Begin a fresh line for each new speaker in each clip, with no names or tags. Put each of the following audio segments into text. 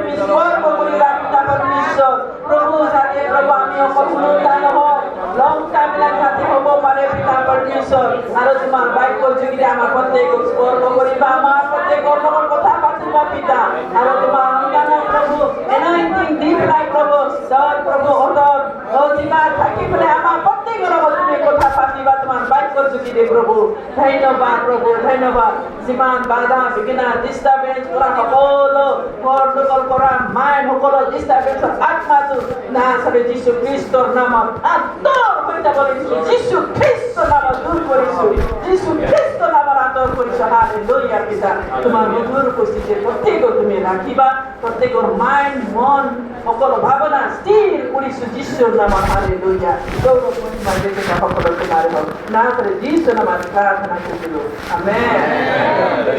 তুমি স্বর্গ করিলা পিতা পরমেশ্বর প্রভু সাথে প্রভু আমি অপূর্ণতান হয় লঙ্কা মিলান সাথে হব পারে পিতা পরমেশ্বর আর তোমার বাক্য যোগী আমার প্রত্যেক স্বর্গ করিবা আমার প্রত্যেক অন্যর কথা পাতিবা পিতা আর তোমার নিদান প্রভু এনাইটিং ডিপ লাইক প্রভু সর প্রভু অর্ডার ও দিবা থাকি বলে আমার প্রত্যেক তুমি কথা পাতিবা তোমার বাক্য যোগী দে প্রভু ধন্যবাদ প্রভু ধন্যবাদ যিমান বাধা বিঘ্ন ডিস্টার্বেন্স করা সকলো গণ্ডগোল কৰা মাইণ্ড সকলো ডিস্টার্বেন্সৰ আত্মাটো নাছাৰে যীশু খ্ৰীষ্টৰ নামত আঁতৰ হৈ যাব লাগিছো যীশু খ্ৰীষ্টৰ নামত দূৰ কৰিছো যীশু খ্ৰীষ্টৰ নামত আঁতৰ কৰিছো হালেলুয়া পিতা তোমাৰ মধুৰ উপস্থিতিত প্ৰত্যেকক তুমি ৰাখিবা প্ৰত্যেকৰ মাইণ্ড মন সকলো ভাৱনা স্থিৰ কৰিছো যীশুৰ নামত হালেলুয়া গৌৰৱ মহিমা দেখিছা সকলো তোমাৰ হওক নাছাৰে যীশুৰ নামত প্ৰাৰ্থনা কৰিলো আমেন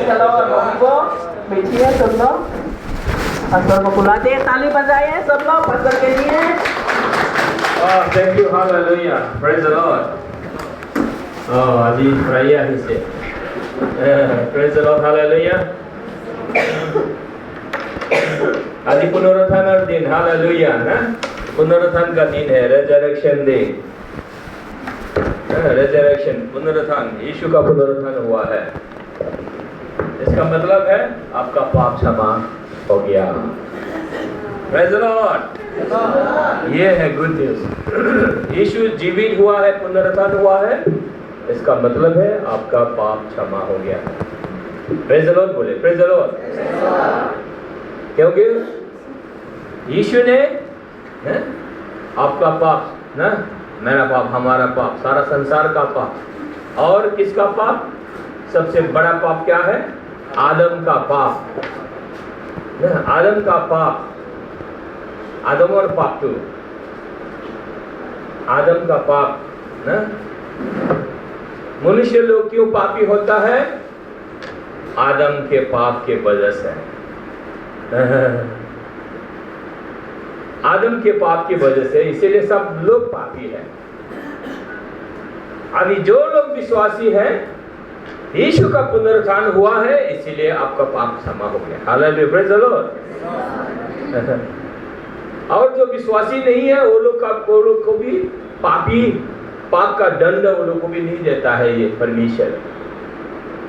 चलो हमको बैठिए सब लोग pastor को बुलाते हैं ताली बजाइए सब लोग pastor के लिए
thank you hallelujah praise the Lord aji raya hi se praise the Lord hallelujah आज पुनरुत्थान दिन हालेलुया ना पुनरुत्थान का दिन है रेजरेक्शन डे रेजरेक्शन पुनरुत्थान यीशु का पुनरुत्थान हुआ है इसका मतलब है आपका पाप क्षमा हो गया प्रेज़ द लॉर्ड ये है गुड न्यूज़ यीशु जीवित हुआ है पुनरुत्थान हुआ है इसका मतलब है आपका पाप क्षमा हो गया प्रेज़ द लॉर्ड बोले प्रेज़ द लॉर्ड क्योंकि यीशु ने आपका पाप ना मेरा पाप हमारा पाप सारा संसार का पाप और किसका पाप सबसे बड़ा पाप क्या है आदम का पाप आदम का पाप आदम और पाप टू आदम का पाप ना मनुष्य लोग क्यों पापी होता है आदम के पाप के वजह से आदम के पाप की वजह से इसीलिए सब लोग पापी हैं अभी जो लोग विश्वासी हैं यीशु का पुनरुत्थान हुआ है इसीलिए आपका पाप क्षमा हो गया हालेलुया प्रेज़ द लॉर्ड और जो विश्वासी नहीं है वो लोग को भी पापी पाप का दंड वो लोग को भी नहीं देता है ये परमेश्वर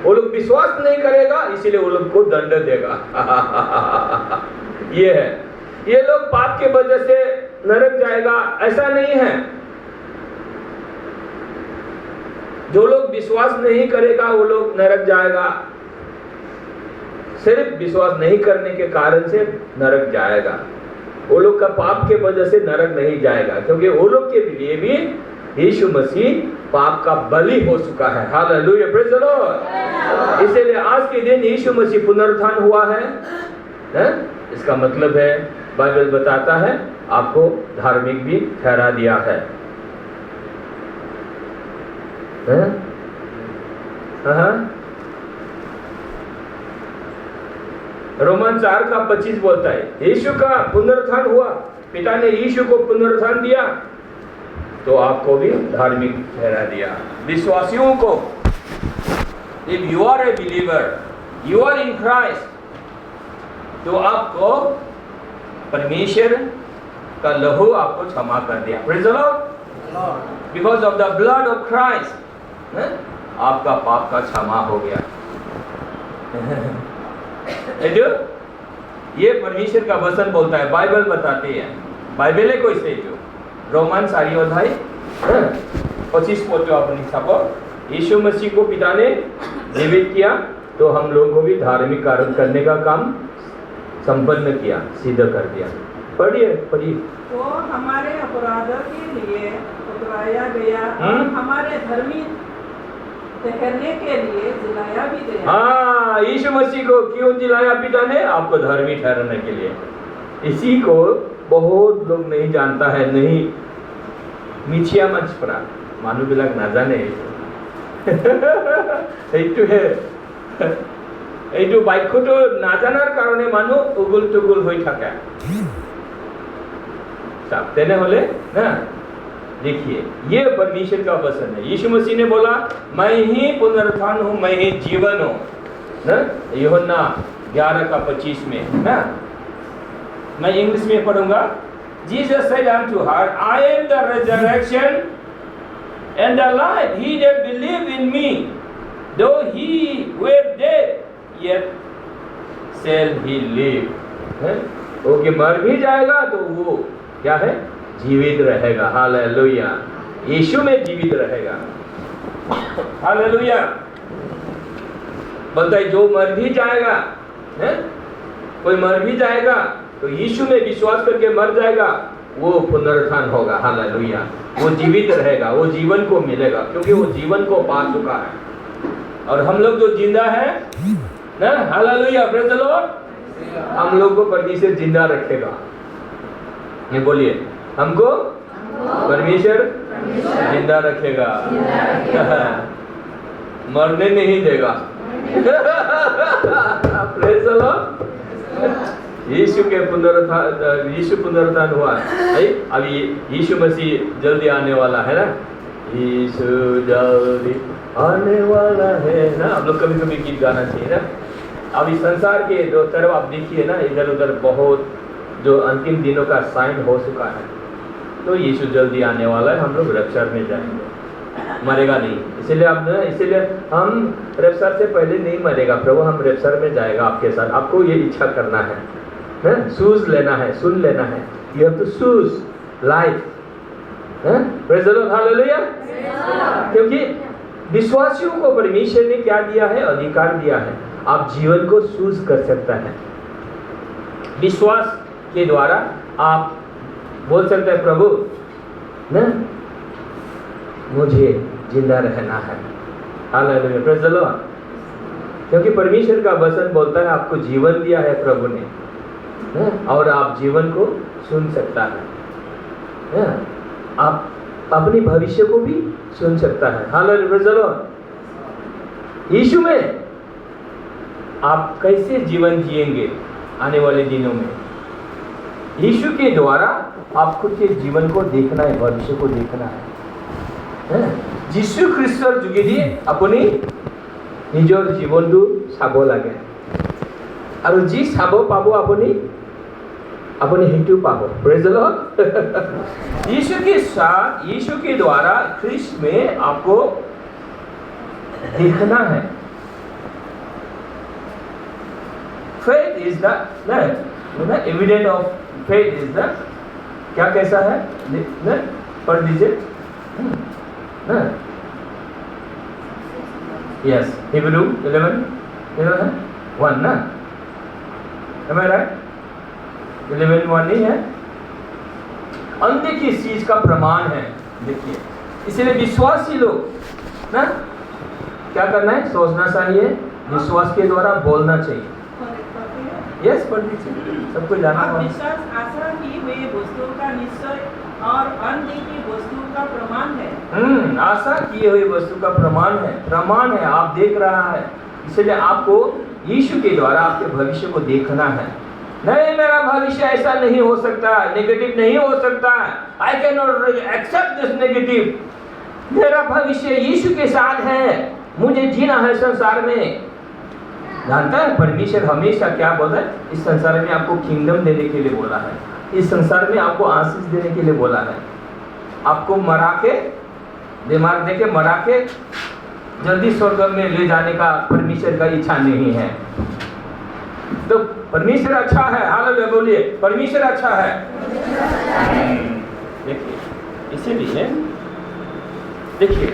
वो लोग विश्वास नहीं करेगा इसीलिए वो लोग को दंड देगा ये है ये लोग पाप के वजह से नरक जाएगा ऐसा नहीं है जो लोग विश्वास नहीं करेगा वो लोग नरक जाएगा सिर्फ विश्वास नहीं करने के कारण से नरक जाएगा वो लोग का पाप के वजह से नरक नहीं जाएगा क्योंकि वो लोग के लिए भी यीशु मसीह पाप का बलि हो चुका है हालेलुया प्रेज़ द लॉर्ड इसलिए आज के दिन यीशु मसीह पुनरुत्थान हुआ है इसका मतलब है बाइबल बताता है आपको धार्मिक भी ठहरा दिया है रोमन 4:25 बोलता है यीशु का पुनरुत्थान हुआ पिता ने यीशु को पुनरुत्थान दिया तो आपको भी धार्मिक ठहरा दिया विश्वासियों को if you are a believer you are in Christ तो आपको परमेश्वर का लहू आपको क्षमा कर दिया praise the Lord because of the blood of Christ आपका पाप का क्षमा हो गया ये परमेश्वर का वचन बोलता है बाइबल बताती है बाइबले को इसे जो रोमन 4:25 जो अपनी छापो यीशु मसीह को पिता ने जीवित किया तो हम लोगों को भी धार्मिक कार्य करने का काम संपन्न किया सिद्ध कर दिया पढ़िए
वो हमारे अपराधों के लिए उतराया गया हमारे धर्मी ठहरने के लिए जिलाया भी गया
हाँ यीशु मसीह को क्यों जिलाया पिता ने आपको धर्मी ठहराने के लिए इसी को बहुत लोग नहीं जानता है नहीं मिछिया मंच पर मानव बिलाक ना जाने এইটো বাক্যটো নাজানাৰ কাৰণে মানুহ উগুল টুগুল হৈ থাকে তেনেহলে না देखिए ये परमेश्वर का वचन है यीशु मसीह ने बोला मैं ही पुनरुत्थान हूँ मैं ही जीवन हूँ ना यूहन्ना 11:25 में ना मैं इंग्लिश में पढ़ूंगा। Jesus said unto her, I am the resurrection and the life. He that believe in me, though he were dead, yet shall he live. है? वो कि मर भी जाएगा तो वो क्या है? जीवित रहेगा। हालेलुया। यीशु में जीवित रहेगा। हालेलुया। बोलता है जो मर भी जाएगा, है? कोई मर भी जाएगा तो यीशु में विश्वास करके मर जाएगा, वो पुनरुत्थान होगा। हालेलुया। वो जीवित रहेगा, वो जीवन को मिलेगा, क्योंकि वो जीवन को पा चुका है। और हम लोग जो जिंदा है ना, हालेलुया, प्रेज़ द लॉर्ड, हम लोग को परमेश्वर जिंदा रखेगा। ये बोलिए, हमको परमेश्वर जिंदा रखेगा, मरने नहीं देगा। Praise the Lord. यीशु के पुनरुत्थान हुआ है। अभी यीशु मसीह जल्दी आने वाला है ना, यीशु जल्दी आने वाला है ना। आप लोग कभी कभी गीत गाना चाहिए ना। अभी संसार के दो तरफ आप देखिए ना, इधर उधर बहुत जो अंतिम दिनों का साइन हो चुका है। तो यीशु जल्दी आने वाला है, हम लोग रैप्चर में जाएंगे, मरेगा नहीं। इसीलिए हम रैप्चर से पहले नहीं मरेगा। प्रभु हम रैप्चर में जाएगा आपके साथ। आपको ये इच्छा करना है, चूज लेना है, सुन लेना है। You have to choose life. Praise the Lord, hallelujah. क्योंकि विश्वासियों को परमेश्वर ने क्या दिया है? अधिकार दिया है। आप जीवन को चूज कर सकता है। विश्वास के द्वारा आप बोल सकते हैं, प्रभु ना मुझे जिंदा रहना है। Hallelujah, praise the Lord. क्योंकि परमेश्वर का वचन बोलता है आपको जीवन दिया है प्रभु ने, और आप जीवन को सुन सकता है। आप अपने भविष्य को भी सुन सकता है। Hallelujah, praise the Lord. Yeshu में आप कैसे जीवन जिएंगे आने वाले दिनों में? यीशु के द्वारा आप खुद के जीवन को देखना है, भविष्य को देखना है। যিশু খ্ৰীষ্টৰ যোগেদি আপুনি নিজৰ জীৱনটো চাব লাগে, আৰু যি চাব পাব আপুনি সেইটো পাব। Praise the Lord. यीशु के द्वारा ख्रिस्त में आपको देखना है। Faith is the evidence of faith is the क्या कैसा है? पढ़ दीजिए। Yes, Hebrew 11:1 ना? Am I right? 11:1 नहीं है? अनदेखी चीज का प्रमाण है। देखिए, इसलिए विश्वासी लोग ना क्या करना है? सोचना चाहिए, विश्वास के द्वारा बोलना चाहिए। यस, पढ़ दीजिए, सबको जाना है।
विश्वास आशा की हुई वस्तु का निश्चय और अनदेखी वस्तु का प्रमाण है।
आशा किए हुई वस्तु का प्रमाण है। आप देख रहा है, इसलिए आपको यीशु के द्वारा आपके भविष्य को देखना है। नहीं, मेरा भविष्य ऐसा नहीं हो सकता, नेगेटिव नहीं हो सकता, I can not accept this negative. मेरा भविष्य यीशु के साथ है, मुझे जीना है संसार में। जानता है परमेश्वर हमेशा क्या बोला है? इस संसार में आपको किंगडम देने के लिए बोला है, इस संसार में आपको आशीष देने के लिए बोला है। आपको मरा के, बीमार देके मरा के जल्दी स्वर्ग में ले जाने का परमेश्वर का इच्छा नहीं है। तो परमेश्वर अच्छा है। हालेलुया, बोलिए, परमेश्वर अच्छा है। देखिए, इसीलिए देखिए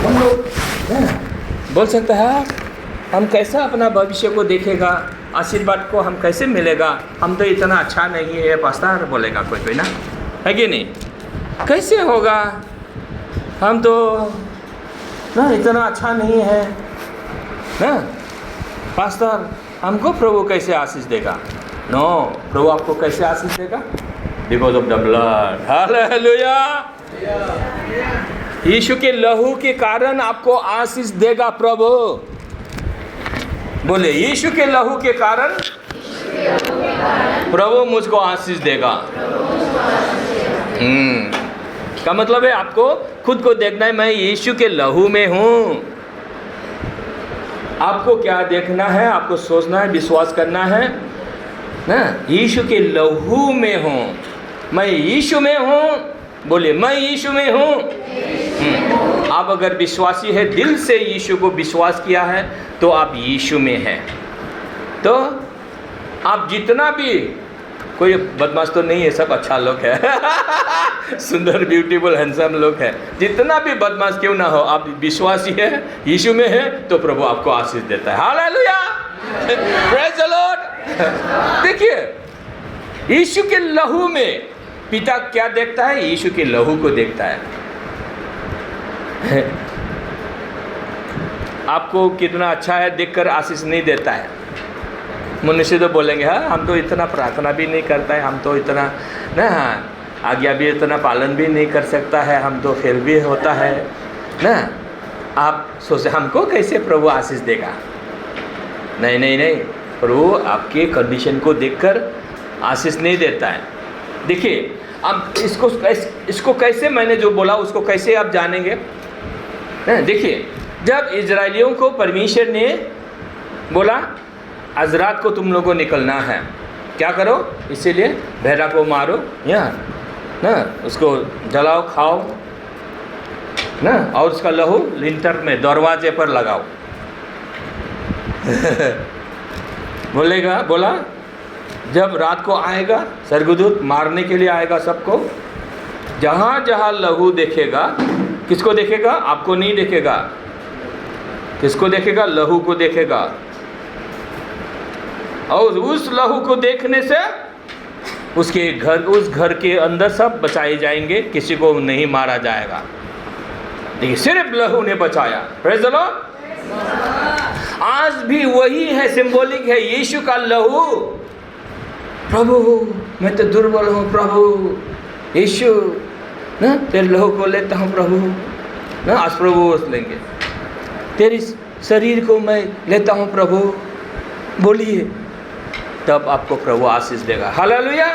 हम लोग बोल सकते हैं हम कैसा अपना भविष्य को देखेगा, आशीर्वाद को हम कैसे मिलेगा? हम तो इतना अच्छा नहीं है पास्टर, बोलेगा कोई ना, है कि नहीं? कैसे होगा? हम तो ना इतना अच्छा नहीं है ना पास्टर, हमको प्रभु कैसे आशीष देगा? नो, प्रभु आपको कैसे आशीष देगा? Because of the blood. Hallelujah. Yeshu के लहू के कारण आपको आशीष देगा प्रभु। बोले, यीशु के लहू के कारण प्रभु मुझको आशीष देगा। का मतलब है आपको खुद को देखना है, मैं यीशु के लहू में हूँ। आपको क्या देखना है? आपको सोचना है, विश्वास करना है ना, यीशु के लहू में हूँ, मैं यीशु में हूँ, बोलिए मैं यीशु में हूँ। आप अगर विश्वासी है, दिल से यीशु को विश्वास किया है, तो आप यीशु में हैं। तो आप जितना भी, कोई बदमाश तो नहीं है, सब अच्छा लोग है सुंदर ब्यूटीफुल हैंडसम लोग हैं। जितना भी बदमाश क्यों ना हो, आप विश्वासी है, यीशु में है, तो प्रभु आपको आशीष देता है। Hallelujah, praise the Lord. देखिए, यीशु के लहू में पिता क्या देखता है? यीशु के लहू को देखता है। आपको कितना अच्छा है देखकर आशीष नहीं देता है। मनुष्य तो बोलेंगे हाँ, हम तो इतना प्रार्थना भी नहीं करता है, हम तो इतना ना आज्ञा भी इतना पालन भी नहीं कर सकता है, हम तो फिर भी होता है ना। आप सोचे हमको कैसे प्रभु आशीष देगा? नहीं नहीं नहीं, प्रभु आपके कंडीशन को देखकर आशीष नहीं देता है। देखिए, अब इसको कैसे, मैंने जो बोला उसको कैसे आप जानेंगे? देखिए, जब इजरायलियों को परमेश्वर ने बोला आज रात को तुम लोगों को निकलना है, क्या करो? इसीलिए भेड़ा को मारो या ना, उसको जलाओ, खाओ ना, और उसका लहू लिंटर में दरवाजे पर लगाओ बोला जब रात को आएगा स्वर्गदूत मारने के लिए आएगा सबको, जहाँ जहाँ लहू देखेगा, किसको देखेगा? आपको नहीं देखेगा। किसको देखेगा? लहू को देखेगा। और उस लहू को देखने से उसके घर, उस घर के अंदर सब बचाए जाएंगे, किसी को नहीं मारा जाएगा। देखिए, सिर्फ लहू ने बचाया। Praise the Lord. आज भी वही है, सिंबॉलिक है यीशु का लहू। प्रभु मैं तो दुर्बल हूँ, प्रभु यीशु ना तेरे लहू को लेता हूँ प्रभु ना। आज प्रभु लेंगे, तेरी शरीर को मैं लेता हूँ प्रभु, बोलिए, तब आपको प्रभु आशीष देगा। Hallelujah,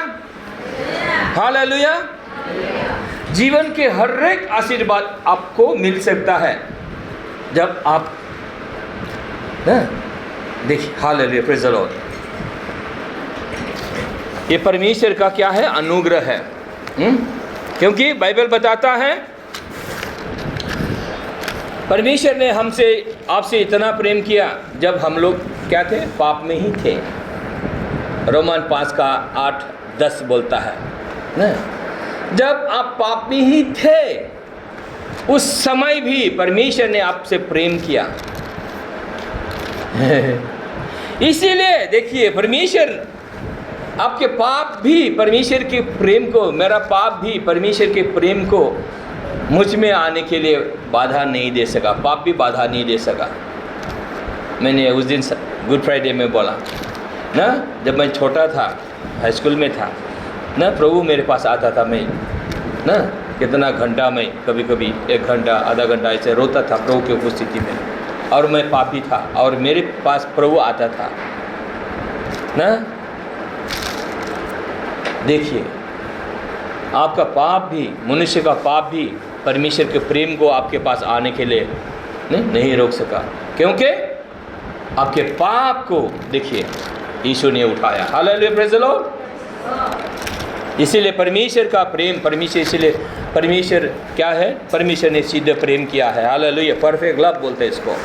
hallelujah. जीवन के हर एक आशीर्वाद आपको मिल सकता है जब आप ना देखिए। Hallelujah, praise the Lord. ये परमेश्वर का क्या है? अनुग्रह है। क्योंकि बाइबल बताता है परमेश्वर ने हमसे, आपसे इतना प्रेम किया जब हम लोग क्या थे? पाप में ही थे। रोमन 5:8-10 बोलता है ना, जब आप पाप में ही थे उस समय भी परमेश्वर ने आपसे प्रेम किया इसीलिए देखिए, परमेश्वर आपके पाप भी परमेश्वर के प्रेम को, मेरा पाप भी परमेश्वर के प्रेम को मुझ में आने के लिए बाधा नहीं दे सका। पाप भी बाधा नहीं दे सका। मैंने उस दिन गुड फ्राइडे में बोला ना, जब मैं छोटा था, हाई स्कूल में था ना, प्रभु मेरे पास आता था, मैं ना कितना घंटा, मैं कभी कभी 1 घंटा आधा घंटा ऐसे रोता था प्रभु की उपस्थिति में, और मैं पापी था और मेरे पास प्रभु आता था ना। देखिए, आपका पाप भी, मनुष्य का पाप भी परमेश्वर के प्रेम को आपके पास आने के लिए नहीं रोक सका, क्योंकि आपके पाप को देखिए यीशु ने उठाया। Hallelujah, praise the Lord. इसीलिए परमेश्वर का प्रेम, परमेश्वर, इसीलिए परमेश्वर क्या है? परमेश्वर ने सीधे प्रेम किया है। हालेलुया, परफेक्ट लव बोलते हैं इसको।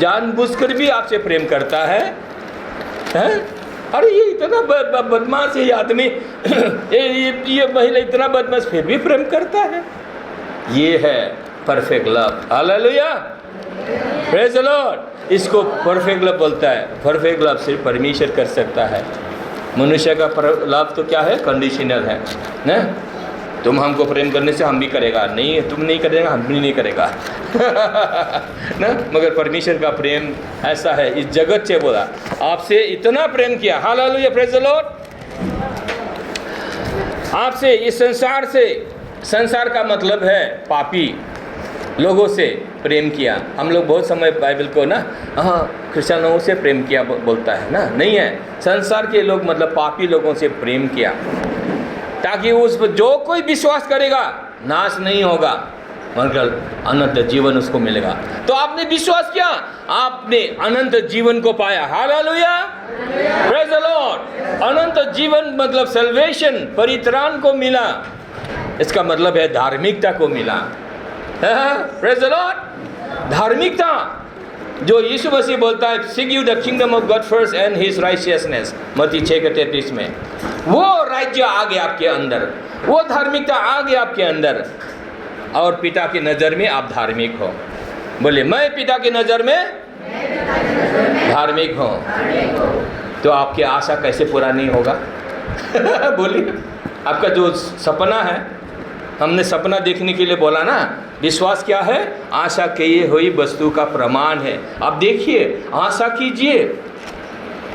जानबूझकर भी आपसे प्रेम करता है, हैं? अरे ये इतना बदमाश है आदमी ये महिला इतना बदमाश, फिर भी प्रेम करता है। ये है perfect love. Hallelujah, praise the Lord. इसको परफेक्ट लव बोलता है। परफेक्ट लव सिर्फ परमेश्वर कर सकता है। मनुष्य का लव तो क्या है? कंडीशनल है ना। तुम हमको प्रेम करने से हम भी करेगा, नहीं तुम नहीं करेगा हम भी नहीं करेगा ना। मगर परमेश्वर का प्रेम ऐसा है, इस जगत से बोला आपसे इतना प्रेम किया। Hallelujah, praise the Lord. आपसे, इस संसार से, संसार का मतलब है पापी लोगों से प्रेम किया। हम लोग बहुत समय बाइबल को ना क्रिश्चियनों से प्रेम किया बोलता है ना, नहीं है। संसार के लोग मतलब पापी लोगों से प्रेम किया, ताकि उस पर जो कोई विश्वास करेगा नाश नहीं होगा, मगर अनंत जीवन उसको मिलेगा। तो आपने विश्वास किया, आपने अनंत जीवन को पाया। Hallelujah, praise the Lord. अनंत जीवन मतलब सल्वेशन, परित्राण को मिला, इसका मतलब है धार्मिकता को मिला। Praise the Lord. धार्मिकता जो यीशु मसीह बोलता है, seek you the kingdom of God first and his righteousness, मत्ती 6:33 में, वो राज्य आ गया आपके अंदर, वो धार्मिकता आ गया आपके अंदर, और पिता की नज़र में आप धार्मिक हो। बोले, मैं पिता की नज़र में धार्मिक हूँ। तो आपकी आशा कैसे पूरा नहीं होगा? बोलिए, आपका जो सपना है, हमने सपना देखने के लिए बोला ना, विश्वास क्या है? आशा किए हुई वस्तु का प्रमाण है। आप देखिए, आशा कीजिए,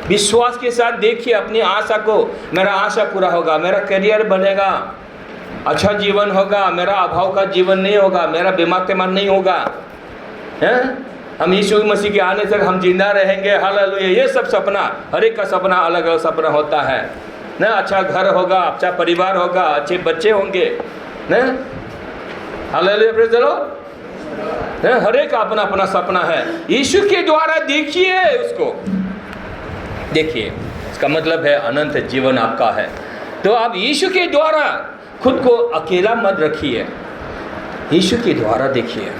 विश्वास के साथ देखिए अपनी आशा को। मेरा आशा पूरा होगा, मेरा करियर बनेगा, अच्छा जीवन होगा, मेरा अभाव का जीवन नहीं होगा, मेरा बीमार नहीं होगा, हैं? हम यीशु मसीह के आने तक हम जिंदा रहेंगे। हालेलुया। ये सब सपना, हर एक का सपना अलग अलग सपना होता है ना। अच्छा घर होगा, अच्छा परिवार होगा, अच्छे बच्चे होंगे ना। Hallelujah, praise the Lord. हर एक का अपना अपना सपना है। यीशु के द्वारा देखिए उसको, देखिए, इसका मतलब है अनंत जीवन आपका है। तो आप यीशु के द्वारा खुद को अकेला मत रखिए, यीशु के द्वारा देखिए।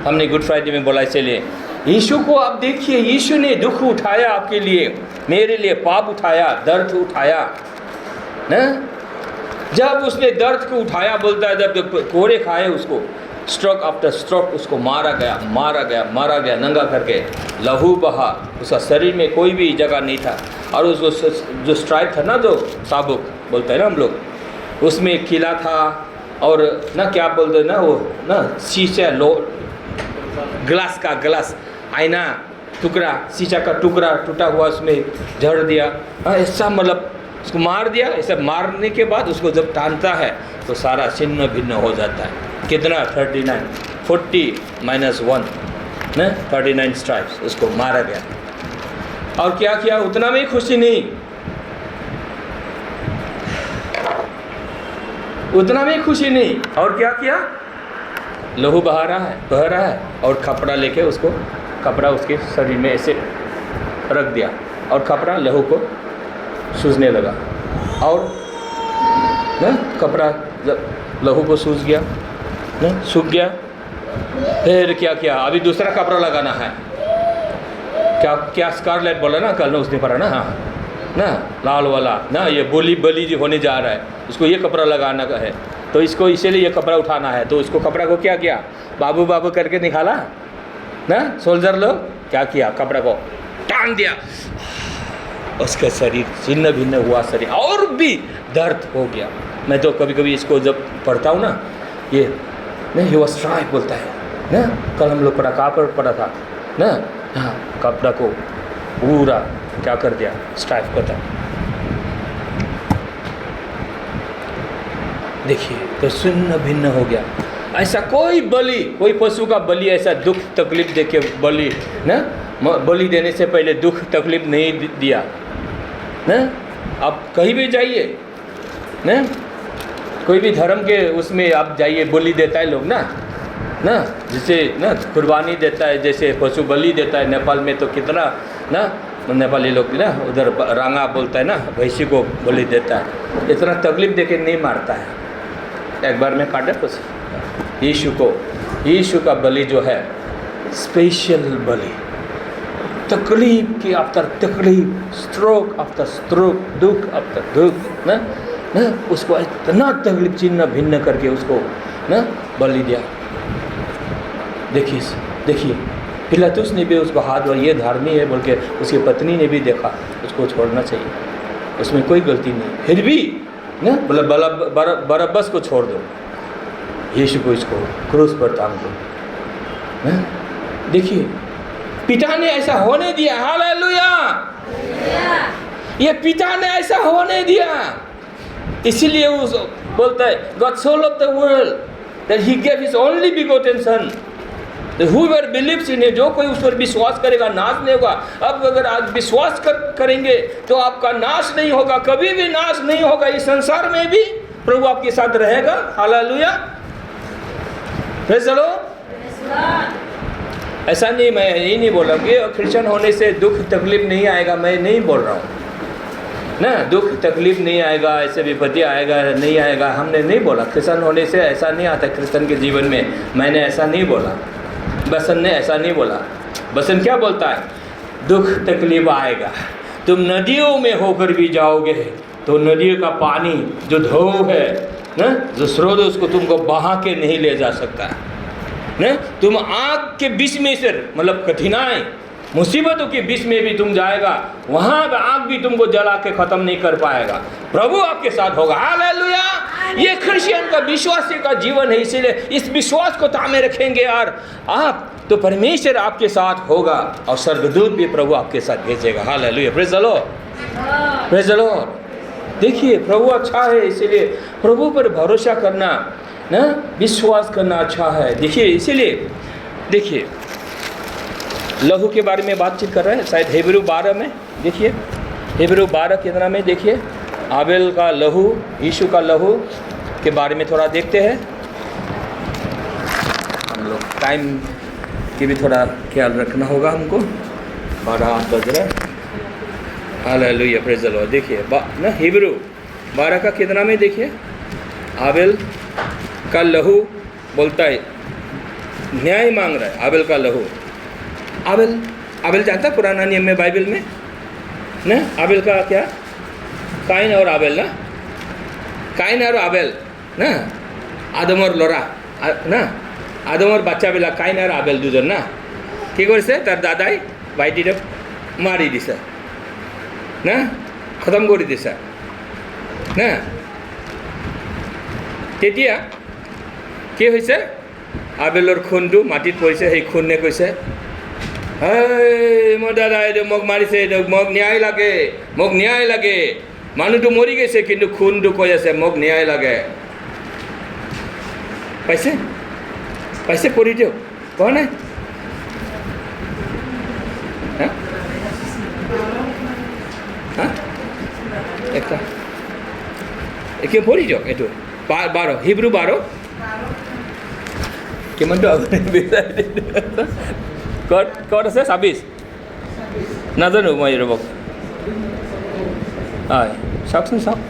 हमने गुड फ्राइडे में बोला, इसलिए यीशु को आप देखिए। यीशु ने दुख उठाया आपके लिए, मेरे लिए पाप उठाया, दर्द उठाया ना। जब उसने दर्द को उठाया, बोलता है जब कोड़े खाए उसको, स्ट्रोक आफ्टर स्ट्रोक उसको मारा गया, नंगा करके लहू बहा, उसका शरीर में कोई भी जगह नहीं था। और उसको जो स्ट्राइप था ना, जो साबुक बोलते हैं ना हम लोग, उसमें किला था, और ना क्या बोलते ना, वो ना शीशा ग्लास आईना टुकड़ा, शीशा का टुकड़ा टूटा हुआ उसमें झड़ दिया। ऐसा मतलब उसको मार दिया। ऐसा मारने के बाद उसको जब टानता है तो सारा छिन्न भिन्न हो जाता है। कितना? 39, 40 - 1 ना, 39 स्ट्राइप्स उसको मारा गया। और क्या किया? उतना में खुशी नहीं, उतना में खुशी नहीं, और क्या किया? लहू बह रहा है, और कपड़ा लेके उसको, कपड़ा उसके शरीर में ऐसे रख दिया, और कपड़ा लहू को सूझने लगा। और ना कपड़ा जब लहू को सूझ गया ना, सूख गया, फिर क्या किया? अभी दूसरा कपड़ा लगाना है। क्या स्कारलेट बोला ना कल ना, उसने पढ़ा ना, हाँ ना, लाल वाला ना, ये बलि जो होने जा रहा है, उसको ये कपड़ा लगाना का है, तो इसको इसीलिए ये कपड़ा उठाना है। तो उसको कपड़ा को क्या किया? बाबू करके निकाला ना। सोल्जर लोग क्या किया? कपड़ा को टान दिया, उसका शरीर छिन्न भिन्न हुआ शरीर, और भी दर्द हो गया। मैं तो कभी कभी इसको जब पढ़ता हूँ ना, ये नहीं, ही वाज स्ट्राइप बोलता है ना। कल हम लोग पढ़ा, कहाँ पर पढ़ा था ना, हाँ, कपड़ा को पूरा क्या कर दिया? स्ट्राइप करता। देखिए, तो छिन्न भिन्न हो गया। ऐसा कोई बलि, कोई पशु का बलि ऐसा दुख तकलीफ देके बलि ना, बलि देने से पहले दुख तकलीफ नहीं दिया ना। आप कहीं भी जाइए ना, कोई भी धर्म के उसमें आप जाइए, बलि देता है लोग ना, जैसे ना कुर्बानी देता है, जैसे पशु बलि देता है। नेपाल में तो कितना ना, नेपाली लोग ना उधर रांगा बोलता है ना, भैंसी को बलि देता है। इतना तकलीफ देके नहीं मारता है, एक बार में काटे पशु। यीशु का बलि जो है स्पेशल बलि, तकलीफ के आफ्टर तकलीफ, स्ट्रोक आफ्टर स्ट्रोक, दुख आफ्टर दुख ना, उसको इतना तकलीफ छिन्न भिन्न करके उसको ना बलि दिया। देखिए पिलातुस ने भी उसको हाथ, और ये धार्मिक है बोल के उसकी पत्नी ने भी देखा, उसको छोड़ना चाहिए, उसमें कोई गलती नहीं, फिर भी ना बोला बरअब्बस को छोड़ दो, यीशु को इसको क्रूस पर टांग दो। देखिए, पिता ने ऐसा होने दिया। हालेलुया, ये पिता ने ऐसा होने दिया। इसीलिए वो बोलता है, God so loved the world that he gave his only begotten son, that whoever believes in him, जो कोई उस पर विश्वास करेगा नाश नहीं होगा। अब अगर आज विश्वास करेंगे तो आपका नाश नहीं होगा, कभी भी नाश नहीं होगा। इस संसार में भी प्रभु आपके साथ रहेगा। Hallelujah, praise the Lord. ऐसा नहीं, मैं ये नहीं बोल रहा हूँ कि क्रिश्चियन होने से दुख तकलीफ नहीं आएगा, मैं नहीं बोल रहा हूँ ना, दुख तकलीफ नहीं आएगा, ऐसे विपत्ति आएगा नहीं आएगा, हमने नहीं बोला। क्रिश्चियन होने से ऐसा नहीं आता क्रिश्चियन के जीवन में, मैंने ऐसा नहीं बोला, बसन ने ऐसा नहीं बोला। बसन क्या बोलता है? दुख तकलीफ आएगा, तुम नदियों में होकर भी जाओगे तो नदियों का पानी जो ढोव है ना, जो स्रोत है, उसको तुमको बहा के नहीं ले जा सकता ना। तुम आग के बीच में से, मतलब कठिनाई मुसीबतों के बीच में भी तुम जाएगा, वहाँ आग भी तुमको जला के ख़त्म नहीं कर पाएगा, प्रभु आपके साथ होगा। हालेलुया। ये क्रिश्चियन का विश्वासी का जीवन है, इसीलिए इस विश्वास को तामे रखेंगे और आप तो परमेश्वर आपके साथ होगा और स्वर्गदूत भी प्रभु आपके साथ भेजेगा। Hallelujah. Praise the Lord, praise the Lord. देखिए प्रभु अच्छा है, इसीलिए प्रभु पर भरोसा करना ना, विश्वास करना अच्छा है। देखिए इसीलिए देखिए लहू के बारे में बातचीत कर रहे हैं, शायद हिब्रू 12 में देखिए, हिब्रू 12 कितना में देखिए, आबेल का लहू, यीशु का लहू के बारे में थोड़ा देखते हैं। हम लोग टाइम की भी थोड़ा ख्याल रखना होगा हमको, 12 बज रहा है। Hallelujah, praise the Lord. देखिए ना हिब्रू 12 का कितना में देखिए, आबेल का लहू बोलता है, न्याय मांग रहा है आबेल का लहू। आबेल जानता है पुराना नियम में बाइबल में ना, आबेल का क्या, काइन और आबेल ना, काइन और आबेल ना, आदम और लोरा ना, आदम और बाच्चा बेला काइन और आबेल दुजन ना কি কৰিছে, তাৰ দাদাই ভাইটিটোক মাৰি দিছে না, খতম কৰি দিছে না। তেতিয়া কি হৈছে, আবেলৰ খুনটো মাটিত পৰিছে, সেই খুনে কৈছে, hey মোৰ দাদা এইটো মোক মাৰিছে, এইটো মোক ন্যায় লাগে, মোক ন্যায় লাগে। মানুহটো মৰি গৈছে কিন্তু খুনটো কৈ আছে মোক ন্যায় লাগে। পাইছে পাইছে, পঢ়ি দিয়ক, কোৱা নাই? একটা একে পঢ়ি দিয়ক, এইটো 12 হিব্ৰু 12 কিমানটো ক'ত আছে, 26 নাজানো মই ৰ'বক, হয় চাওকচোন চাওক।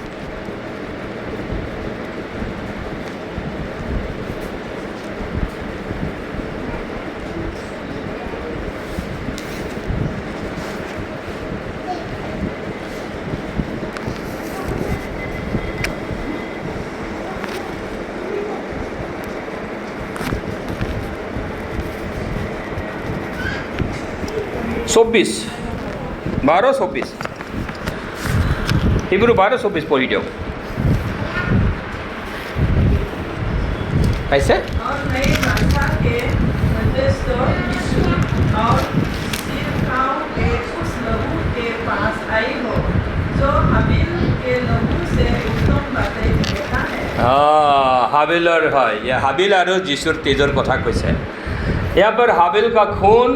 চৌব্বিছ 12:24 হিব্ৰু 12:24 পঢ়ি দিয়ক। পাইছে?
और नई भाषा के मध्यस्थ यीशु और सिरकाओं के उस लहू के पास आई हो जो हाबिल के लहू से उत्तम बातें कहता है।
हाबिলৰ হয়, हाबिल আৰু যীশুৰ তেজৰ কথা কৈছে। यहाँ पर हाबिल का खून,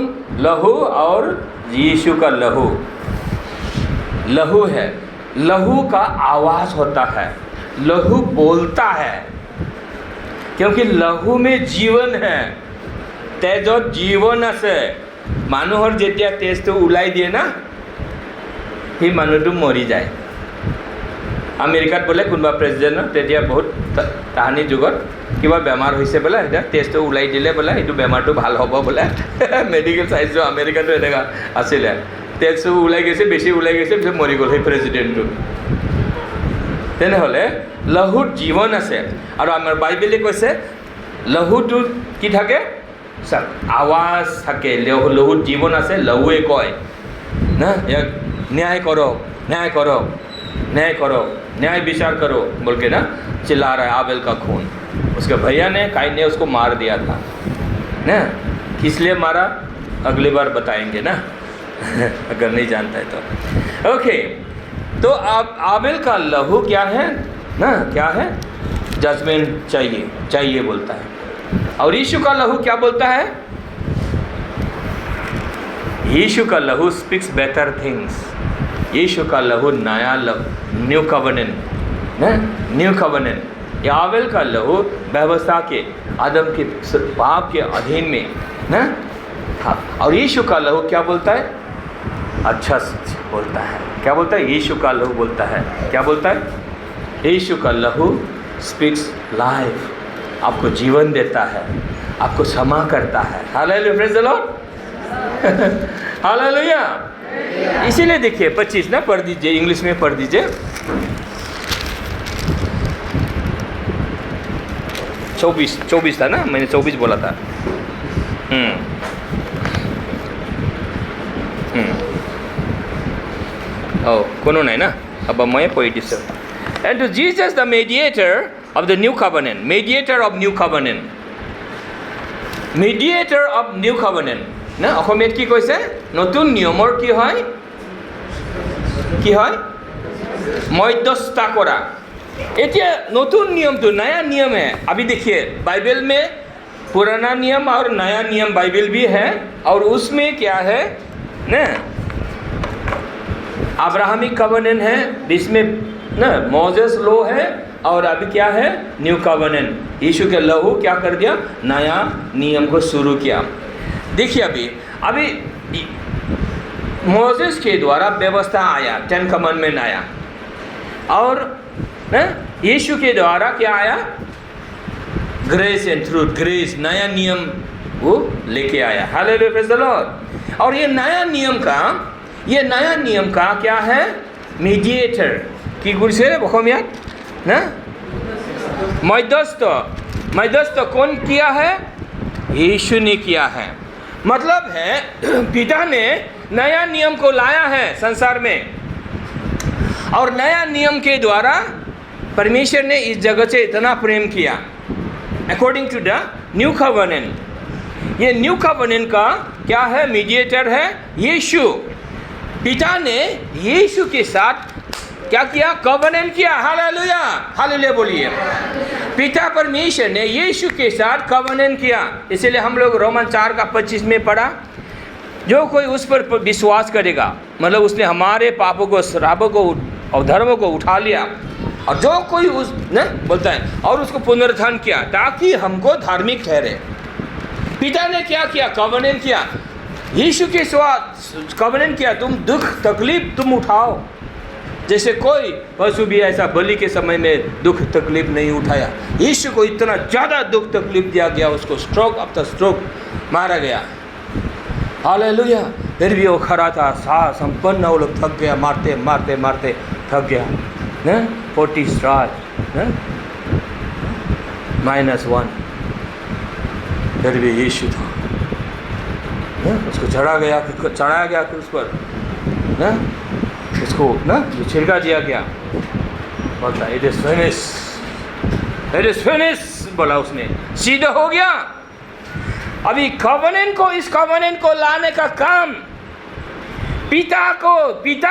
लहू और यीशु का लहू, लहू है, लहू का आवाज़ होता है, लहू बोलता है, क्योंकि लहू में जीवन है। तेजत जीवन আছে। মানুহৰ যেতিয়া তেজটো ওলাই দিয়ে না, সেই মানুহটো মৰি যায়। আমেৰিকাত বোলে কোনোবা প্ৰেচিডেণ্টৰ তেতিয়া বহুত তাহানি যুগত কিবা বেমাৰ হৈছে বোলে, এতিয়া তেজটো ওলাই দিলে বোলে সেইটো বেমাৰটো ভাল হ'ব বোলে। মেডিকেল চাইন্সটো আমেৰিকাতো এনেকুৱা আছিলে, তেজটো ওলাই গৈছে, বেছি ওলাই গৈছে, পিছত মৰি গ'ল সেই প্ৰেচিডেণ্টটো। তেনেহ'লে লহুত জীৱন আছে। আৰু আমাৰ বাইবেলে কৈছে লহুটোত কি থাকে, আৱাজ থাকে, লহুত জীৱন আছে। লহুৱে কয় না, ইয়াক न्याय करो, न्याय करो, न्याय करो, न्याय विचार करो बोल के ना चिल्ला रहा है। आबेल का खून, उसके भैया ने, काइन ने उसको मार दिया था ना। किस लिए मारा अगली बार बताएंगे ना अगर नहीं जानता है तो। ओके, तो आप आबेल का लहू क्या है ना, क्या है, जजमेंट चाहिए, चाहिए बोलता है। और यीशु का लहू क्या बोलता है? यीशु का लहू स्पीक्स बेटर थिंग्स। यीशु का लहू नया न्यू कवनेंट ना, न्यू कवनेंट, यावेल का लहू व्यवस्था के आदम के पाप के अधीन में ना था, और यीशु का लहू क्या बोलता है? अच्छा बोलता है। क्या बोलता है? यीशु का लहू बोलता है। क्या बोलता है? यीशु का लहू स्पीक्स लाइफ, आपको जीवन देता है, आपको क्षमा करता है। Hallelujah, praise the Lord, hallelujah. इसीलिए देखिए 25 ना पढ़ दीजिए, इंग्लिश में पढ़ दीजिए। 24 था ना, मैंने 24 बोला था। कोनो नहीं ना, अब मैं पढ़ी sir. And to Jesus the mediator of the new covenant, mediator of new covenant, mediator of new covenant না, অসমীয়াত কি কৈছে? নতুন নিয়মৰ কি হয়? কি হয়? मध्यस्थता करा। এতিয়া नतून नियम तो नया नियम है। अभी देखिए बाइबल में पुराना नियम और नया नियम बाइबल भी है, और उसमें क्या है ना, अब्राहमिक कवनेंट है, जिसमें ना मोजेस लॉ है, और अभी क्या है? New covenant. यीशु के लहू क्या कर दिया? नया नियम को शुरू किया। देखिए अभी मोजेस के द्वारा व्यवस्था आया, 10 कमांडमेंट आया, और यीशु के द्वारा क्या आया? ग्रेस एंड ट्रूथ, ग्रेस, नया नियम वो लेके आया। Hallelujah, praise the Lord. और ये नया नियम का क्या है? मीडिएटर की गुरसे बखमियात ना, मध्यस्थ कौन किया है? यीशु ने किया है। मतलब है पिता ने नया नियम को लाया है संसार में, और नया नियम के द्वारा परमेश्वर ने इस जगत से इतना प्रेम किया। According to the new covenant, ये न्यू कवनेंट का क्या है? मीडिएटर है यीशु। पिता ने यीशु के साथ क्या किया? कवनेंट किया। हालेलुया, हालेलुया बोलिए। पिता परमेश्वर ने यीशु के साथ कवनेंट किया। इसलिए हम लोग रोमन 4 का 25 में पढ़ा, जो कोई उस पर विश्वास करेगा, मतलब उसने हमारे पापों को, श्रापों को और धर्मों को उठा लिया, और जो कोई उस ने बोलता है और उसको पुनरुत्थान किया ताकि हमको धार्मिक ठहरे। पिता ने क्या किया? कवनेंट किया। यीशु के साथ कवनेंट किया, तुम दुख तकलीफ तुम उठाओ। जैसे कोई पशु भी ऐसा बलि के समय में दुख तकलीफ नहीं उठाया, यीशु को इतना ज़्यादा दुख तकलीफ दिया गया, उसको स्ट्रोक आफ्टर स्ट्रोक मारा गया। हालेलुया, फिर भी वो खड़ा था, साहस संपन्न। वो लोग थक गया, मारते मारते मारते थक गया ना, 40 स्टार -1, फिर भी यीशु था ना, उसको चढ़ाया गया उस पर ना, उसको ना छिड़का दिया गया, बोलता इट इज फिनिश बोला उसने, सीधा हो गया। अभी इस कवनेंट को लाने का काम पिता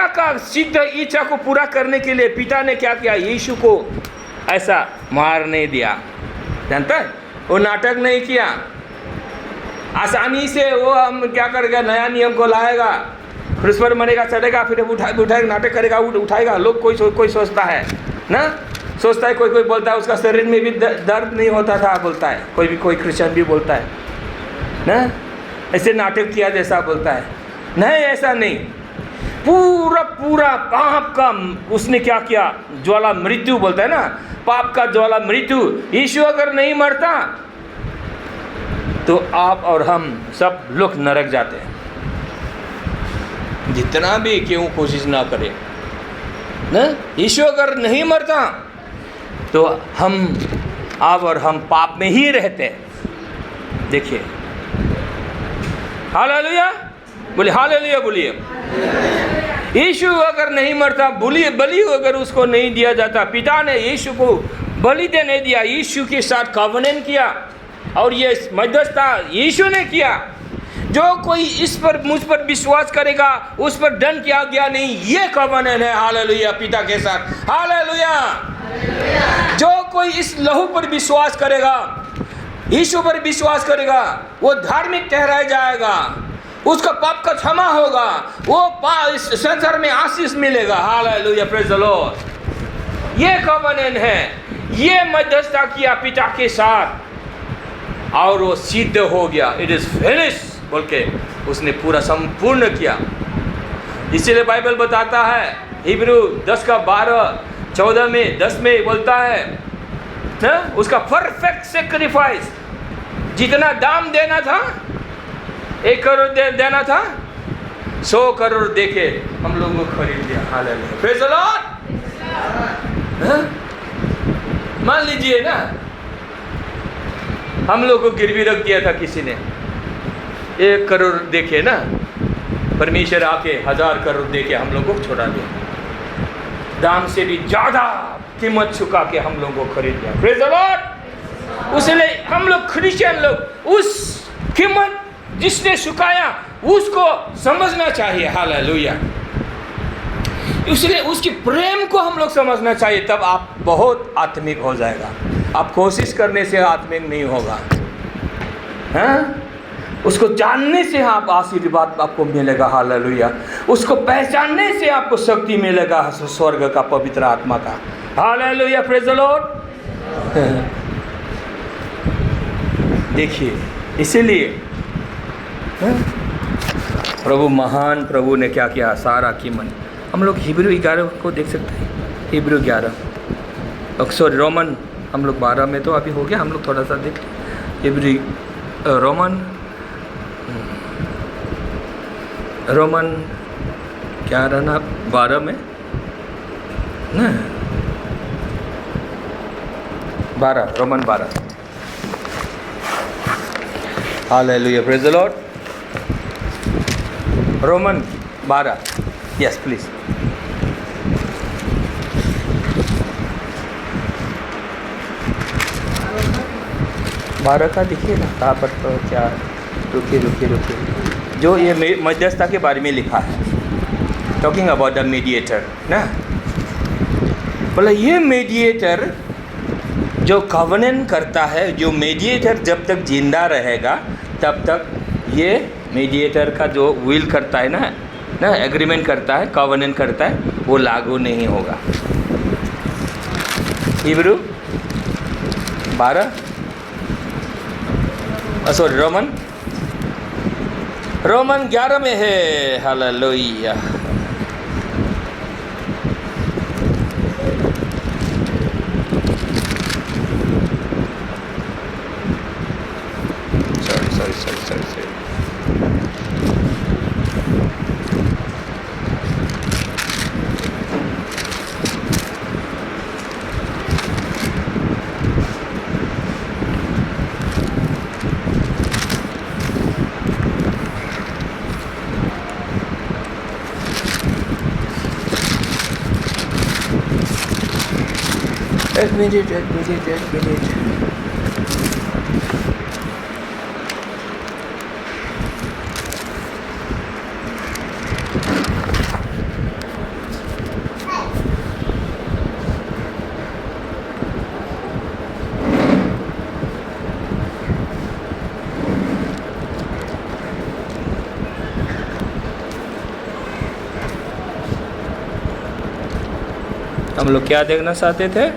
का सिद्ध इच्छा को पूरा करने के लिए पिता ने क्या किया? यीशु को ऐसा मार नहीं दिया, जानता है? वो नाटक नहीं किया। आसानी से वो हम क्या करेगा? नया नियम को लाएगा, क्रूस पर मरेगा, चढ़ेगा, फिर उठाएगा, नाटक करेगा, उठाएगा। लोग कोई सोचता है ना, सोचता है, कोई बोलता है उसका शरीर में भी दर्द नहीं होता था, बोलता है कोई क्रिश्चियन भी बोलता है ना, ऐसे नाटक किया जैसा बोलता है। नहीं, ऐसा नहीं। पूरा पाप का उसने क्या किया? ज्वाला मृत्यु बोलता है ना, पाप का ज्वाला मृत्यु। यीशु अगर नहीं मरता तो आप और हम सब लोग नरक जाते हैं, जितना भी क्यों कोशिश ना करें ना। यीशु अगर नहीं मरता तो आप और हम पाप में ही रहते हैं। देखिए, हालेलुया बोलिए, हालेलुया बोलिए। यीशु अगर नहीं मरता, बलि अगर उसको नहीं दिया जाता, पिता ने यीशु को बलि देने दिया, यीशु के साथ कवनेंट किया, और ये मध्यस्थता यीशु ने किया। जो कोई मुझ पर विश्वास करेगा उस पर दंड किया गया नहीं, ये कवनेंट है। हालेलुया, पिता के साथ। हालेलुया। जो कोई इस लहू पर विश्वास करेगा, यीशु पर विश्वास करेगा, वो धार्मिक ठहराया जाएगा, उसका पाप का क्षमा होगा, वो इस संसार में आशीष मिलेगा। Hallelujah, praise the Lord. ये कवनेंट है, ये मध्यस्थता किया पिता के साथ और वो सिद्ध हो गया। इट इज फिनिश बोल के उसने पूरा संपूर्ण किया। इसीलिए बाइबल बताता है हिब्रू 10:12-14 में 10 में बोलता है ना, उसका परफेक्ट सेक्रीफाइस, जितना दाम देना था 1 करोड़ देना था, 100 करोड़ देके हम लोगों को खरीद लिया। Hallelujah, praise the Lord. मान लीजिए ना, हम लोग को गिरवी रख दिया था किसी ने, 1 करोड़ देके ना, परमेश्वर आके 1000 करोड़ देके हम लोग को छोड़ा दिया, दाम से भी ज्यादा कीमत चुका के हम लोग को खरीद लिया। Praise the Lord. उसने हम लोग क्रिश्चियन लोग उस कीमत जिसने चुकाया उसको समझना चाहिए। हालेलुया। इसलिए उसकी प्रेम को हम लोग समझना चाहिए, तब आप बहुत आत्मिक हो जाएगा। आप कोशिश करने से आत्मिक नहीं होगा, हाँ? उसको जानने से आप आशीर्वाद आपको मिलेगा। हालेलुया। उसको पहचानने से आपको शक्ति मिलेगा स्वर्ग का, पवित्र आत्मा का। Hallelujah, praise the Lord. देखिए, इसीलिए प्रभु महान प्रभु ने क्या किया, सारा कीमत। हम लोग हिब्रू 11 को देख सकते हैं। हिब्रू 11 सॉरी रोमन, हम लोग 12 में तो अभी हो गया, हम लोग थोड़ा सा देख हिब्रू रोमन 11 ना 12 में ना 12 Roman 12। Hallelujah, praise the Lord. Roman 12, yes please. बारह का देखिए ना, कहाँ पर तो क्या, रुकिए जो ये मध्यस्थता के बारे में लिखा है, टॉकिंग अबाउट द मीडिएटर ना, बोला ये मीडिएटर जो कवनेंट करता है, जो मीडिएटर जब तक जिंदा रहेगा तब तक ये मीडिएटर का जो विल करता है ना एग्रीमेंट करता है, कवनेंट करता है, वो लागू नहीं होगा। हिब्रू 12 सॉरी रोमन 11 में है। हालेलुया। सॉरी एक मिनट। हम लोग क्या देखना चाहते थे?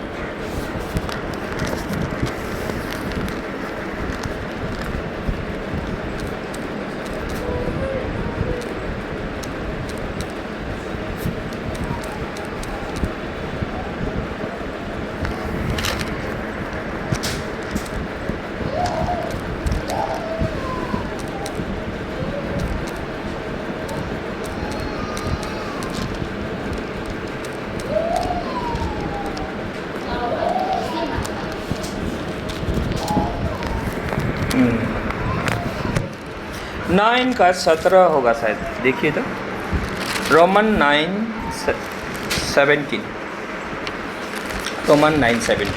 नाइन का 17 होगा शायद, देखिए तो रोमन 9:17 रोमन 9:17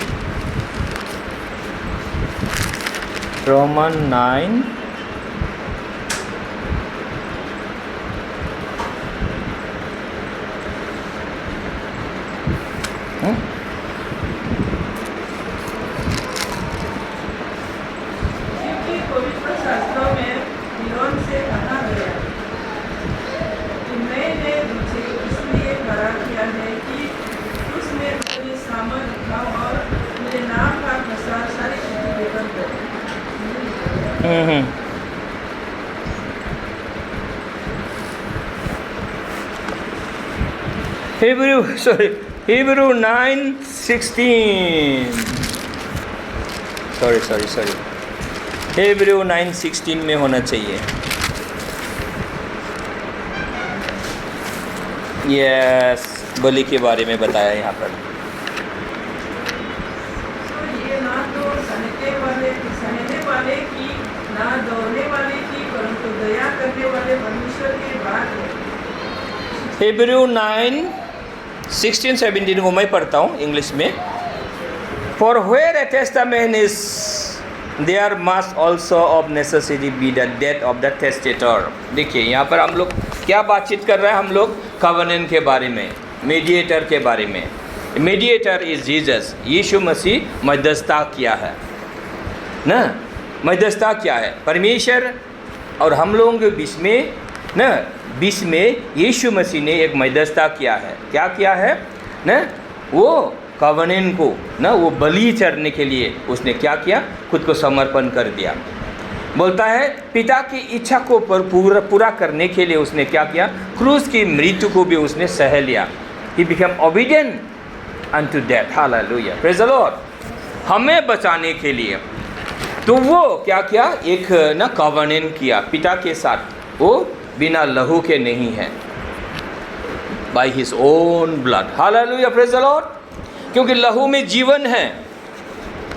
रोमन 9
पवित्र शास्त्रों में फिरौन से कहा गया कि मैंने तुझे इसलिए खड़ा किया है कि उसने अपने
Hebrew 9:16. Sorry. Hebrew 9:16 में होना चाहिए. यस, बलि के बारे में बताया यहाँ पर.
ये ना तो सहने वाले की, ना दौड़ने वाले की, परंतु दया करने वाले परमेश्वर की बात है.
Hebrew 9:16-17 को मैं पढ़ता हूँ इंग्लिश में. For where a testament is, there must also of necessity be the death of the testator. देखिए यहाँ पर हम लोग क्या बातचीत कर रहे हैं. हम लोग कवनेंट के बारे में, मीडिएटर के बारे में. Mediator is Jesus. Yeshu Masih मध्यस्थता किया है ना. मध्यस्थता क्या है? परमेश्वर और हम लोगों के बीच में ना, बीच में यीशु मसीह ने एक मध्यस्थता किया है. क्या किया है ना? वो कवनेंट को ना, वो बलि चढ़ने के लिए उसने क्या किया? खुद को समर्पण कर दिया. बोलता है पिता की इच्छा को पूरा करने के लिए उसने क्या किया? क्रूस की मृत्यु को भी उसने सह लिया. He became obedient unto death. Hallelujah. Praise the Lord. हमें बचाने के लिए तो वो क्या किया? एक ना कवनेंट किया पिता के साथ. वो बिना लहू के नहीं है. By his own blood. Hallelujah. Praise the Lord. क्योंकि लहू में जीवन है.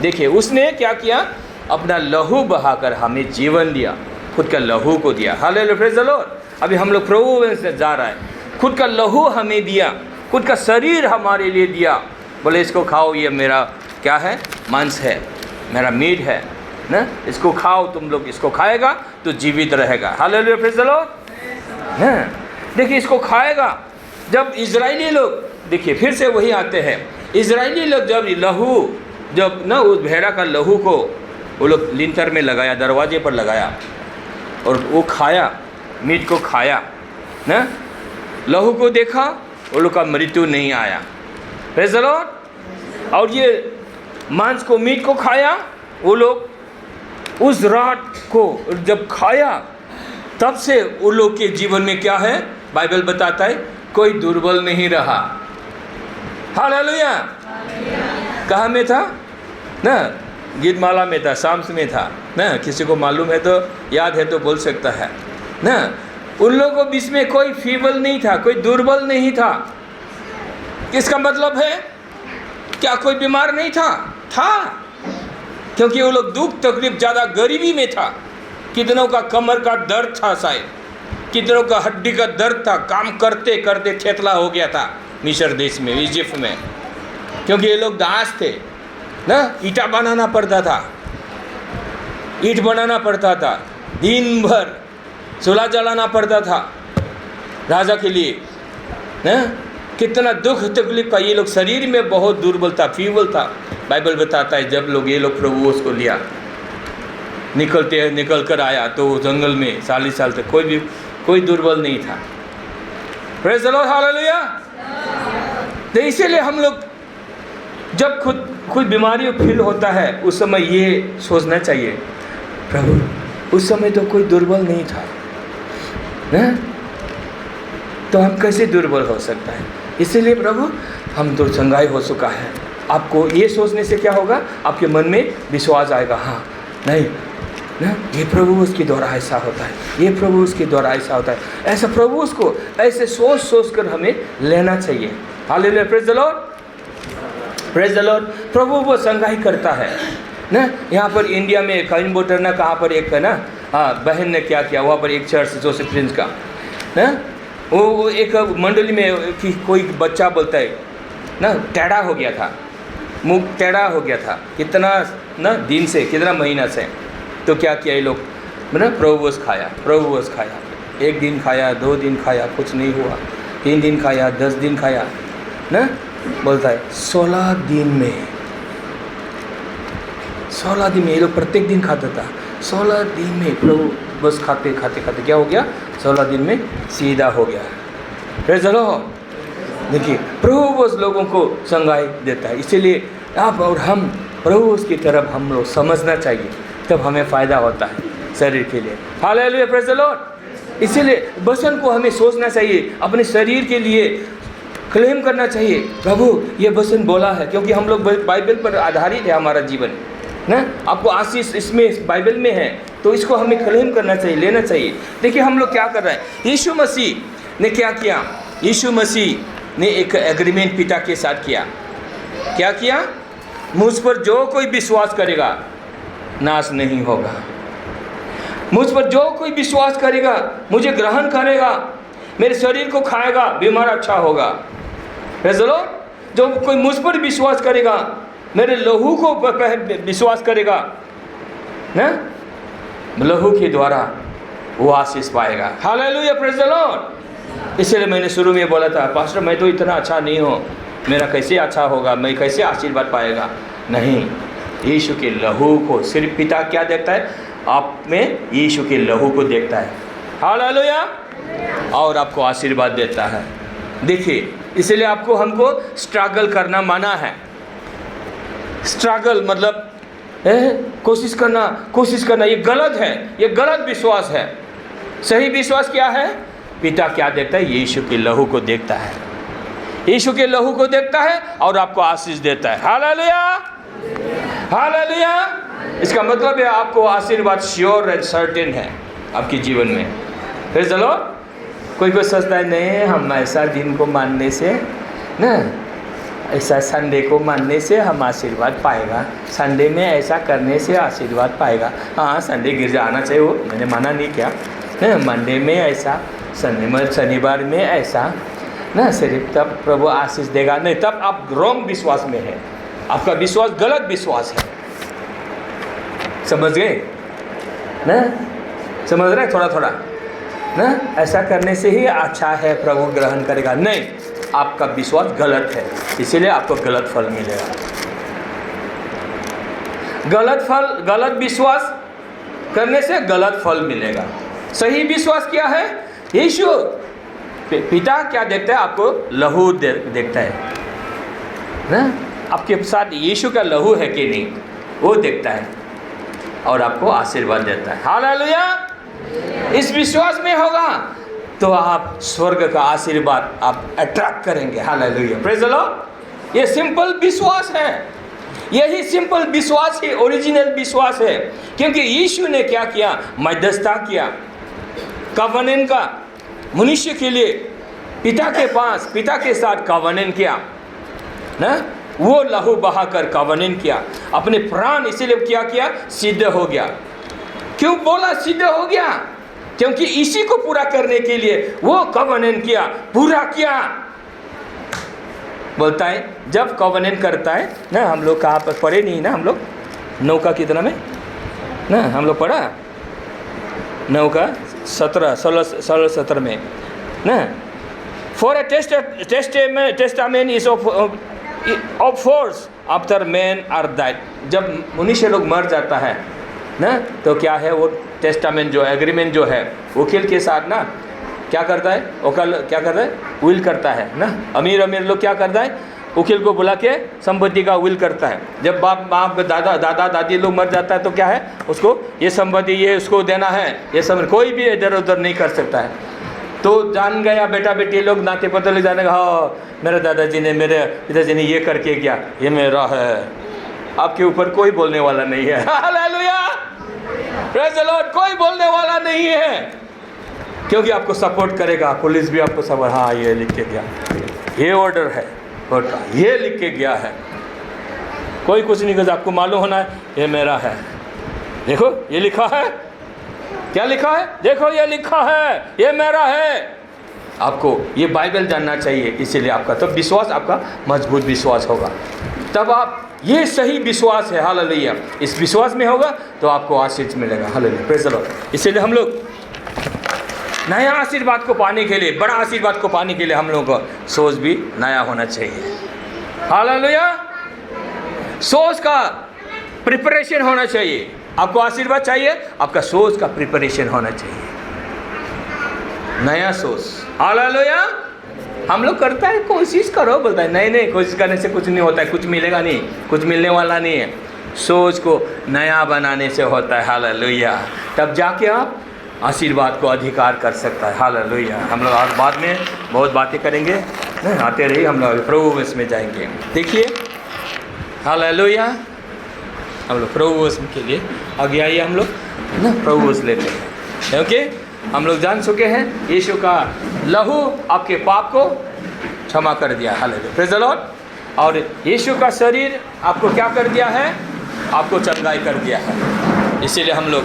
देखिए उसने क्या किया? अपना लहू बहाकर हमें जीवन दिया. खुद का लहू को दिया. हालेलुया. Praise the Lord. अभी हम लोग प्रभु से जा रहा है. खुद का लहू हमें दिया, खुद का शरीर हमारे लिए दिया. बोले इसको खाओ, ये मेरा क्या है? मांस है, मेरा मीट है ना. इसको खाओ, तुम लोग इसको खाएगा तो जीवित रहेगा. हालेलुया. Praise the Lord. देखिए इसको खाएगा. जब इजरायली लोग, देखिए फिर से वही आते हैं. इजरायली लोग जब ना उस भेड़ा का लहू को वो लोग लिंटर में लगाया, दरवाजे पर लगाया और वो खाया, मीट को खाया ना, लहू को देखा, वो लोग का मृत्यु नहीं आया. Praise the Lord. और ये मांस को, मीट को खाया, वो लोग उस रात को जब खाया तब से वो लोग के जीवन में क्या है? बाइबल बताता है कोई दुर्बल नहीं रहा. हालेलुया. कहाँ में था ना? गीतमाला में था, साम्स में था ना. किसी को मालूम है तो, याद है तो बोल सकता है ना. उन लोगों के बीच में कोई फीबल नहीं था, कोई दुर्बल नहीं था. इसका मतलब है क्या कोई बीमार नहीं था? क्योंकि वो लोग दुख तकलीफ, ज़्यादा गरीबी में था. कितनों का कमर का दर्द था, शायद कितनों का हड्डी का दर्द था. काम करते करते थेतला हो गया था मिस्र देश में, इजिप्ट में. क्योंकि ये लोग दास थे ना. ईटा बनाना पड़ता था, ईंट बनाना पड़ता था, दिन भर चूल्हा जलाना पड़ता था राजा के लिए ना. कितना दुख तकलीफ का. ये लोग शरीर में बहुत दुर्बल था, फीबल था. बाइबल बताता है जब लोग ये लोग प्रभु उसको लिया, निकल कर आया तो जंगल में 40 साल तक कोई दुर्बल नहीं था. Praise the Lord. हालेलुया. तो इसीलिए हम लोग जब खुद बीमारी फील होता है उस समय ये सोचना चाहिए, प्रभु उस समय तो कोई दुर्बल नहीं था ना, तो हम कैसे दुर्बल हो सकता है? इसीलिए प्रभु हम तो चंगाई हो चुका है. आपको ये सोचने से क्या होगा? आपके मन में विश्वास आएगा. हाँ नहीं ना, ये प्रभु उसके द्वारा ऐसा होता है, ये प्रभु उसके द्वारा ऐसा होता है. ऐसा प्रभु उसको ऐसे सोच कर हमें लेना चाहिए. Hallelujah. Praise the Lord. Praise the Lord. प्रभु वो संगाई करता है ना. यहाँ पर इंडिया में कोयम्बटूर ना, कहाँ पर एक है ना, बहन ने क्या किया वहाँ पर एक चर्च जोसेफ प्रिंस का ना, वो एक मंडली में कि कोई बच्चा बोलता है ना टेढ़ा हो गया था, मुंह टेढ़ा हो गया था कितना ना दिन से, कितना महीना से. तो क्या किया ये लोग ना, प्रभुवश खाया. एक दिन खाया, 2 दिन खाया, कुछ नहीं हुआ. 3 दिन खाया, 10 दिन खाया ना. बोलता है 16 दिन में ये लोग प्रत्येक दिन खाता था. 16 दिन में प्रभु बस खाते क्या हो गया? 16 दिन में सीधा हो गया. Praise the Lord. देखिए प्रभु बस लोगों को संगाई देता है. इसीलिए आप और हम प्रभु उसकी तरफ हम लोग समझना चाहिए, तब हमें फ़ायदा होता है. शरीर के लिए। Hallelujah, praise the Lord. इसीलिए वचन को हमें सोचना चाहिए, अपने शरीर के लिए क्लेम करना चाहिए, प्रभु ये वचन बोला है, क्योंकि हम लोग बाइबल पर आधारित है हमारा जीवन ना। आपको आशीष इसमें बाइबल में है, तो इसको हमें क्लेम करना चाहिए, लेना चाहिए। देखिए हम लोग क्या कर रहे हैं। यीशु मसीह ने क्या किया? यीशु मसीह ने एक एग्रीमेंट पिता के साथ किया। क्या किया? मुझ पर जो कोई विश्वास करेगा नाश नहीं होगा। मुझ पर जो कोई विश्वास करेगा, मुझे ग्रहण करेगा, मेरे शरीर को खाएगा, बीमार अच्छा होगा। चलो, जो कोई मुझ पर विश्वास करेगा, मेरे लहू को विश्वास करेगा ना, लहू के द्वारा वो आशीष पाएगा। Hallelujah, praise the Lord. इसलिए मैंने शुरू में बोला था, पास्टर मैं तो इतना अच्छा नहीं हूँ, मेरा कैसे अच्छा होगा, मैं कैसे आशीर्वाद पाएगा? नहीं, यीशु के लहू को सिर्फ पिता क्या देखता है? आप में यीशु के लहू को देखता है। हालेलुया, और आपको आशीर्वाद देता है। देखिए, इसलिए आपको हमको स्ट्रगल करना मना है। स्ट्रगल मतलब कोशिश करना ये गलत है, ये गलत विश्वास है। सही विश्वास क्या है? पिता क्या देखता है? यीशु के लहू को देखता है। यीशु के लहू को देखता है और आपको आशीष देता है। Hallelujah, hallelujah. इसका मतलब है आपको आशीर्वाद श्योर एंड सर्टेन है आपके जीवन में। फिर चलो, कोई सोचता है नहीं हम ऐसा दिन को मानने से ना, ऐसा संडे को मानने से हम आशीर्वाद पाएगा, संडे में ऐसा करने से आशीर्वाद पाएगा। हाँ, संडे गिरजा आना चाहिए, वो मैंने माना नहीं क्या, मंडे में ऐसा, संडे में, शनिवार में ऐसा ना, सिर्फ तब प्रभु आशीष देगा। नहीं, तब आप रॉन्ग विश्वास में है, आपका विश्वास गलत विश्वास है। समझ गए ना? समझ रहे थोड़ा थोड़ा ना? ऐसा करने से ही अच्छा है, प्रभु ग्रहण करेगा। नहीं, आपका विश्वास गलत है, इसीलिए आपको गलत फल मिलेगा। गलत विश्वास करने से गलत फल मिलेगा। सही विश्वास क्या है? यीशु पिता क्या देखता है? आपको लहू देखता है ना, आपके साथ यीशु का लहू है कि नहीं वो देखता है और आपको आशीर्वाद देता है। हालेलुया। इस विश्वास में होगा तो आप स्वर्ग का आशीर्वाद आप अट्रैक्ट करेंगे। Hallelujah, praise the Lord. ये सिंपल विश्वास है, यही सिंपल विश्वास ही ओरिजिनल विश्वास है। क्योंकि यीशु ने क्या किया? मध्यस्थता किया, कवनेंट का मनुष्य के लिए पिता के पास, पिता के साथ कवनेंट किया ना, वो लहू बहाकर कवनेंट किया, अपने प्राण इसीलिए क्या किया? सिद्ध हो गया। क्यों बोला सिद्ध हो गया? क्योंकि इसी को पूरा करने के लिए वो कवनेंट किया, पूरा किया। बोलता है जब कवनेंट करता है ना, हम लोग कहाँ पर पढ़े नहीं ना, हम लोग नौका कितना में ना, हम लोग पढ़ा नौका 17 में ना, for a testament is of force after man are died. जब मनुष्य लोग मर जाता है ना, तो क्या है वो टेस्टामेंट जो एग्रीमेंट जो है वकील के साथ ना, क्या करता है वकील? क्या करता है? विल करता है ना। अमीर लोग क्या करता है? वकील को बुला के संपत्ति का विल करता है। जब बाप दादा दादी लोग मर जाता है तो क्या है, उसको ये संपत्ति ये उसको देना है, ये सब कोई भी इधर उधर नहीं कर सकता है। तो जान गया बेटा बेटी लोग, नाते पते लोग जाने का, हाँ मेरे दादाजी ने मेरे पिताजी ने ये करके किया, ये मेरा है। आपके ऊपर कोई बोलने वाला नहीं है। Hallelujah, praise the Lord. कोई बोलने वाला नहीं है, क्योंकि आपको सपोर्ट करेगा। पुलिस भी आपको सपोर्ट, हाँ ये लिख के गया, ये ऑर्डर है कोर्ट का, ये लिख के गया है। कोई कुछ नहीं कर, आपको मालूम होना है ये मेरा है। देखो ये लिखा है, क्या लिखा है? देखो ये लिखा है, ये मेरा है। आपको ये बाइबल जानना चाहिए, इसीलिए आपका तब विश्वास आपका मजबूत विश्वास होगा, तब आप ये सही विश्वास है। हालेलुया, इस विश्वास में होगा तो आपको आशीष मिलेगा। Hallelujah, praise the Lord. इसीलिए हम लोग नया आशीर्वाद को पाने के लिए, बड़ा आशीर्वाद को पाने के लिए हम लोगों का सोच भी नया होना चाहिए। हालेलुया, सोच का प्रिपरेशन होना चाहिए। आपको आशीर्वाद चाहिए, आपका सोच का प्रिपरेशन होना चाहिए, नया सोच। हालेलुया। हम लोग करता है कोशिश करो, बोलता है नहीं कोशिश करने से कुछ नहीं होता है, कुछ मिलेगा नहीं, कुछ मिलने वाला नहीं है। सोच को नया बनाने से होता है। हालेलुया। तब जाके आप आशीर्वाद को अधिकार कर सकता है। हालेलुया। हम लोग आज बाद में बहुत बातें करेंगे, आते रहिए, हम लोग प्रभु में जाएंगे। देखिए, हालेलुया। हम लोग प्रभु के लिए आगे आइए, हम लोग ना प्रभु लेते हैं। ओके, हम लोग जान चुके हैं यीशु का लहू आपके पाप को क्षमा कर दिया। Hallelujah, praise the Lord. और यीशु का शरीर आपको क्या कर दिया है? आपको चंगाई कर दिया है। इसीलिए हम लोग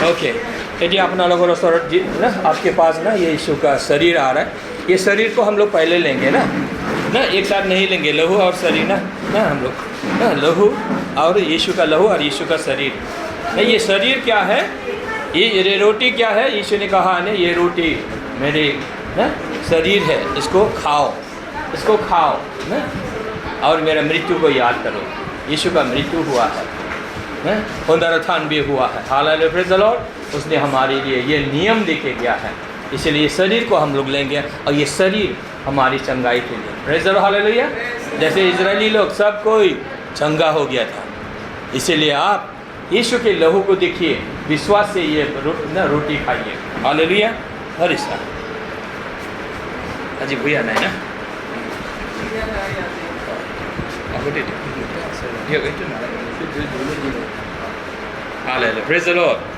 ओके, यदि अपना लोगों ना आपके पास ना ये यीशु का शरीर आ रहा है, ये शरीर को हम लोग पहले लेंगे ना एक साथ नहीं लेंगे, लहू और शरीर ना हम लोग ना लहू और यीशु का लहू और यीशु का शरीर। नहीं, ये शरीर क्या है? ये रोटी क्या है? यीशु ने कहा ना, ये रोटी मेरे ना शरीर है, इसको खाओ ना, और मेरा मृत्यु को याद करो। यीशु का मृत्यु हुआ है, पुनरुत्थान भी हुआ है। Hallelujah, praise the Lord. उसने हमारे लिए ये नियम देके गया है, इसलिए ये शरीर को हम लोग लेंगे और ये शरीर हमारी चंगाई के लिए। Praise the Lord, hallelujah. जैसे इजरायली लोग सब कोई चंगा हो गया था, इसीलिए आप यीशु के लहू को देखिए, विश्वास से ये रोटी खाइए। हालेलुया। हर ईसा अजी भैया नहीं ना Hallelujah. Praise the Lord.